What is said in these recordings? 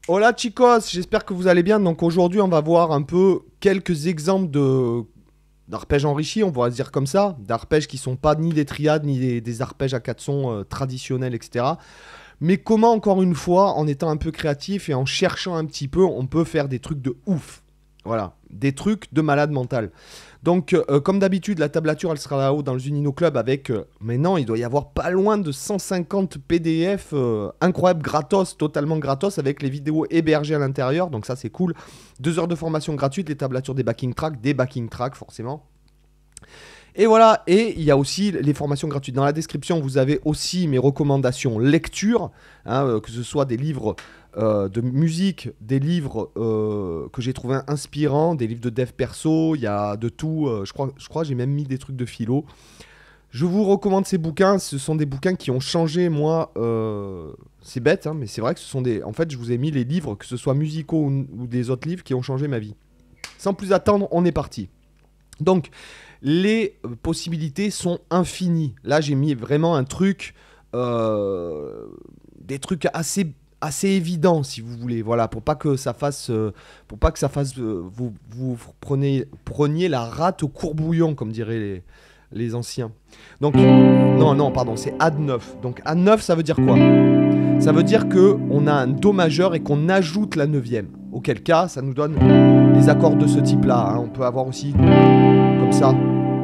Hola chicos, j'espère que vous allez bien. Donc aujourd'hui, on va voir un peu quelques exemples de d'arpèges enrichis, on va dire comme ça, d'arpèges qui sont pas ni des triades ni des arpèges à quatre sons traditionnels, etc. Mais comment, encore une fois, en étant un peu créatif et en cherchant un petit peu, on peut faire des trucs de ouf. Voilà, des trucs de malade mental. Donc, comme d'habitude, la tablature, elle sera là-haut dans le Zunino Club avec... maintenant, il doit y avoir pas loin de 150 PDF incroyables, gratos, totalement gratos, avec les vidéos hébergées à l'intérieur. Donc ça, c'est cool. 2 heures de formation gratuite, les tablatures des backing tracks, forcément. Et voilà, et il y a aussi les formations gratuites. Dans la description, vous avez aussi mes recommandations lecture, hein, que ce soit des livres de musique, des livres que j'ai trouvé inspirants, des livres de dev perso, il y a de tout. Je crois que j'ai même mis des trucs de philo. Je vous recommande ces bouquins, ce sont des bouquins qui ont changé, moi, c'est bête, hein, mais c'est vrai que ce sont des... En fait, je vous ai mis les livres, que ce soit musicaux ou des autres livres, qui ont changé ma vie. Sans plus attendre, on est parti. Donc, les possibilités sont infinies. Là, j'ai mis vraiment un truc, des trucs assez évidents, si vous voulez. Voilà, pour pas que ça fasse, vous preniez la rate au courbouillon, comme diraient les anciens. Donc, non, pardon, c'est Ad 9. Donc, Ad 9, ça veut dire quoi? Ça veut dire que on a un Do majeur et qu'on ajoute la neuvième. Auquel cas, ça nous donne les accords de ce type-là. Hein. On peut avoir aussi comme ça.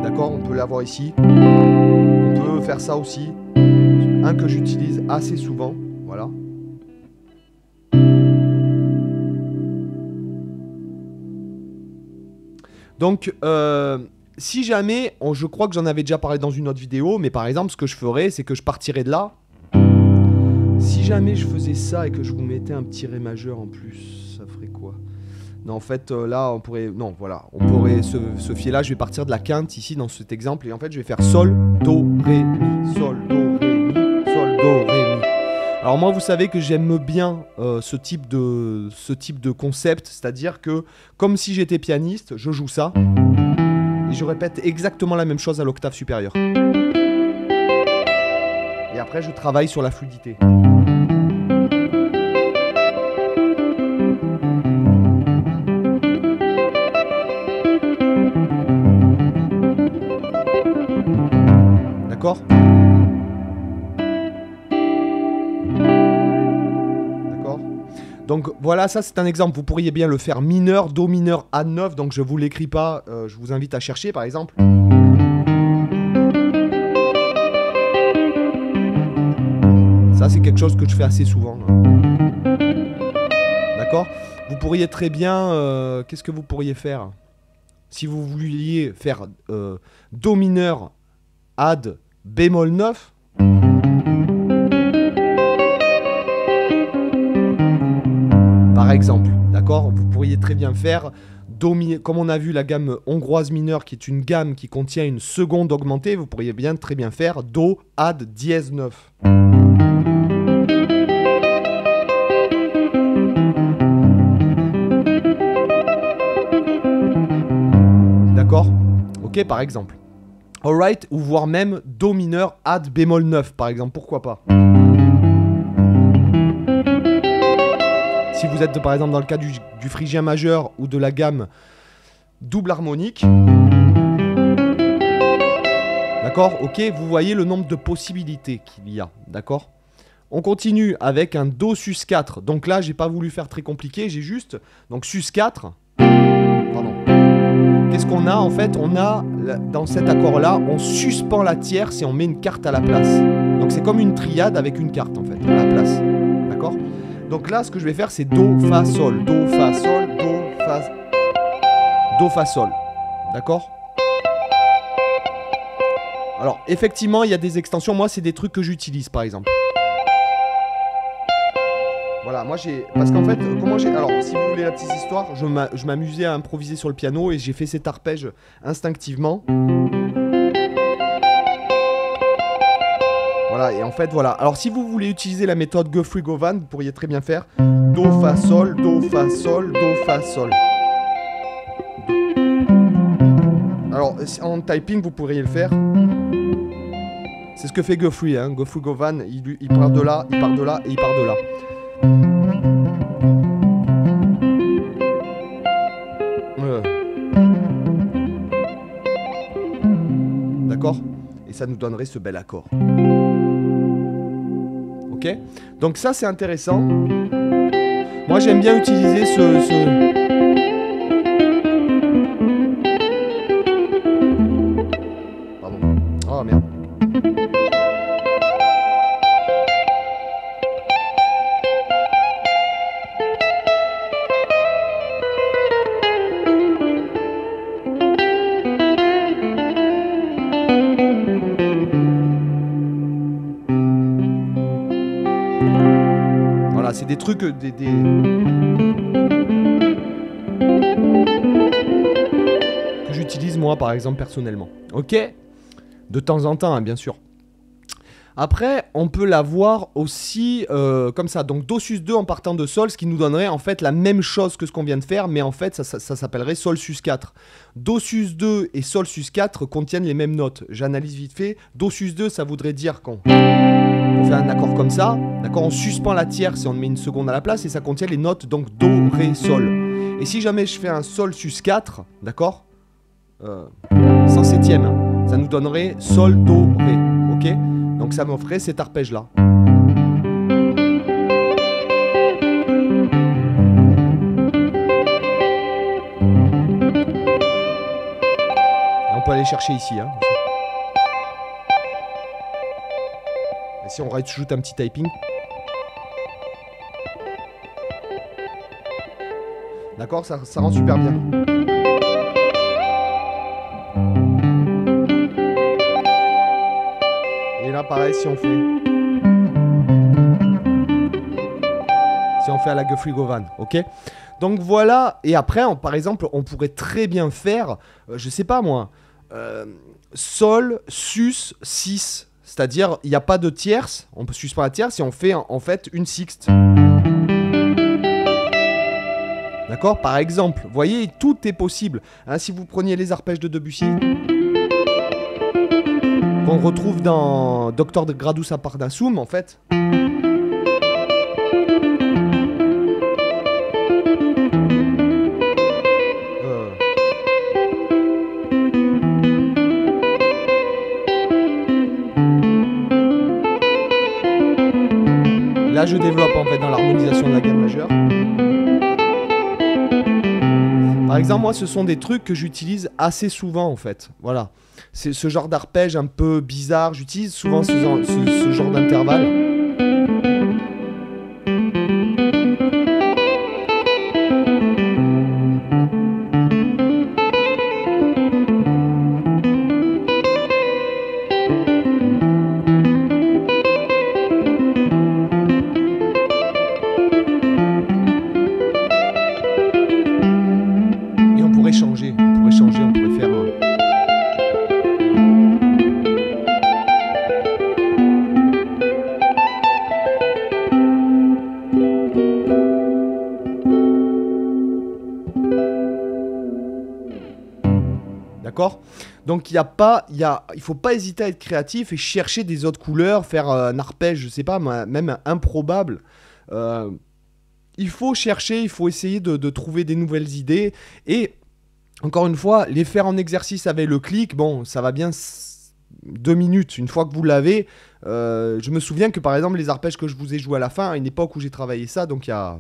D'accord? On peut l'avoir ici. On peut faire ça aussi. Un que j'utilise assez souvent. Voilà. Donc, si jamais, je crois que j'en avais déjà parlé dans une autre vidéo, mais par exemple, ce que je ferais, c'est que je partirais de là. Si jamais je faisais ça et que je vous mettais un petit Ré majeur en plus, ça ferait quoi? Non, en fait, là, on pourrait... Non, voilà. On pourrait se fier là. Je vais partir de la quinte, ici, dans cet exemple. Et en fait, je vais faire Sol, Do, Ré, Mi. Sol, Do, Ré, Mi. Sol, Do, Ré, Mi. Alors moi, vous savez que j'aime bien ce type de concept. C'est-à-dire que, comme si j'étais pianiste, je joue ça. Et je répète exactement la même chose à l'octave supérieure. Et après, je travaille sur la fluidité. D'accord? D'accord? Donc voilà, ça c'est un exemple. Vous pourriez bien le faire mineur, Do mineur, A9. Donc je vous l'écris pas, je vous invite à chercher par exemple. Ça c'est quelque chose que je fais assez souvent. D'accord? Vous pourriez très bien... qu'est-ce que vous pourriez faire? Si vous vouliez faire Do mineur, Ad, bémol 9. Par exemple, d'accord? Vous pourriez très bien faire Do comme on a vu la gamme hongroise mineure qui est une gamme qui contient une seconde augmentée, vous pourriez bien très bien faire Do, Ad, dièse 9. D'accord? Ok, par exemple. Alright, ou voire même Do mineur, Ad, bémol 9, par exemple, pourquoi pas. Si vous êtes par exemple dans le cas du phrygien majeur ou de la gamme double harmonique. D'accord? Ok, vous voyez le nombre de possibilités qu'il y a. D'accord? On continue avec un Do sus 4. Donc là, j'ai pas voulu faire très compliqué, j'ai juste... Donc sus 4... Pardon. Qu'est-ce qu'on a en fait? On a, dans cet accord-là, on suspend la tierce et on met une carte à la place. Donc c'est comme une triade avec une carte en fait, à la place. D'accord? Donc là, ce que je vais faire, c'est Do, Fa, Sol, Do, Fa, Sol, Do, Fa, Sol. D'accord? Alors, effectivement, il y a des extensions. Moi, c'est des trucs que j'utilise, par exemple. Voilà, moi j'ai... Parce qu'en fait, comment j'ai... Alors, si vous voulez la petite histoire, je m'amusais à improviser sur le piano et j'ai fait cet arpège instinctivement. Voilà, et en fait, voilà. Alors, si vous voulez utiliser la méthode Guthrie Govan, vous pourriez très bien faire Do, Fa, Sol, Do, Fa, Sol, Do, Fa, Sol. Alors, en typing, vous pourriez le faire. C'est ce que fait Guthrie, hein. Guthrie Govan, il part de là, il part de là et il part de là. ça nous donnerait ce bel accord. Ok? Donc ça, c'est intéressant. Moi, j'aime bien utiliser Pardon. Oh, merde. Voilà, c'est des trucs, que j'utilise moi, par exemple, personnellement. Ok? De temps en temps, hein, bien sûr. Après, on peut l'avoir aussi comme ça. Donc, Do sus 2 en partant de Sol, ce qui nous donnerait en fait la même chose que ce qu'on vient de faire, mais en fait, ça s'appellerait Sol sus 4. Do sus 2 et Sol sus 4 contiennent les mêmes notes. J'analyse vite fait. Do sus 2, ça voudrait dire qu'on fait un accord comme ça. D'accord? On suspend la tierce et on met une seconde à la place et ça contient les notes donc Do, Ré, Sol. Et si jamais je fais un Sol sus 4, d'accord? Sans septième, hein, ça nous donnerait Sol, Do, Ré. Ok? Donc ça m'offrait cet arpège-là. On peut aller chercher ici. Hein, et si on rajoute un petit typing. D'accord, ça rend super bien. Et là, pareil, si on fait à la Guthrie Govan, ok? Donc voilà, et après, par exemple, on pourrait très bien faire, je sais pas moi, Sol, Sus, 6. C'est-à-dire, il n'y a pas de tierce, on peut suspendre la tierce et on fait en fait une sixte. D'accord? Par exemple, vous voyez, tout est possible. Hein, si vous preniez les arpèges de Debussy, qu'on retrouve dans Doctor de Gradus Aparnassum, en fait. Là, je développe en fait dans l'harmonisation de la gamme majeure. Par exemple, moi, ce sont des trucs que j'utilise assez souvent en fait. Voilà. C'est ce genre d'arpège un peu bizarre. J'utilise souvent ce genre d'intervalle. On pourrait faire D'accord? Donc il faut pas hésiter à être créatif et chercher des autres couleurs, faire un arpège, je sais pas, même improbable. Il faut chercher, il faut essayer de trouver des nouvelles idées et encore une fois, les faire en exercice avec le clic, bon, ça va bien 2 minutes. Une fois que vous l'avez, je me souviens que par exemple, les arpèges que je vous ai joués à la fin, à une époque où j'ai travaillé ça, donc il y a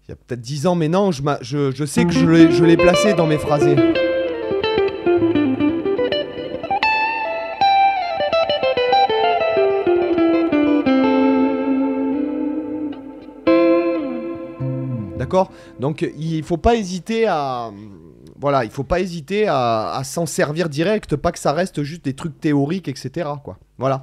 peut-être 10 ans, mais non, je sais que je l'ai placé dans mes phrasés. D'accord? Donc il faut pas hésiter à... Voilà, il faut pas hésiter à s'en servir direct, pas que ça reste juste des trucs théoriques, etc. quoi. Voilà.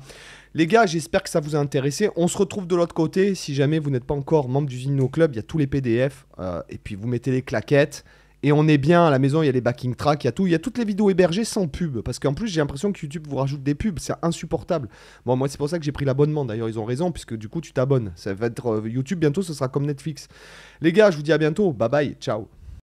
Les gars, j'espère que ça vous a intéressé. On se retrouve de l'autre côté. Si jamais vous n'êtes pas encore membre du Zino Club, il y a tous les PDF. Et puis vous mettez les claquettes. Et on est bien à la maison, il y a les backing tracks, il y a tout. Il y a toutes les vidéos hébergées sans pub. Parce qu'en plus, j'ai l'impression que YouTube vous rajoute des pubs. C'est insupportable. Bon, moi, c'est pour ça que j'ai pris l'abonnement. D'ailleurs, ils ont raison, puisque du coup, tu t'abonnes. Ça va être YouTube, bientôt, ce sera comme Netflix. Les gars, je vous dis à bientôt. Bye bye, ciao.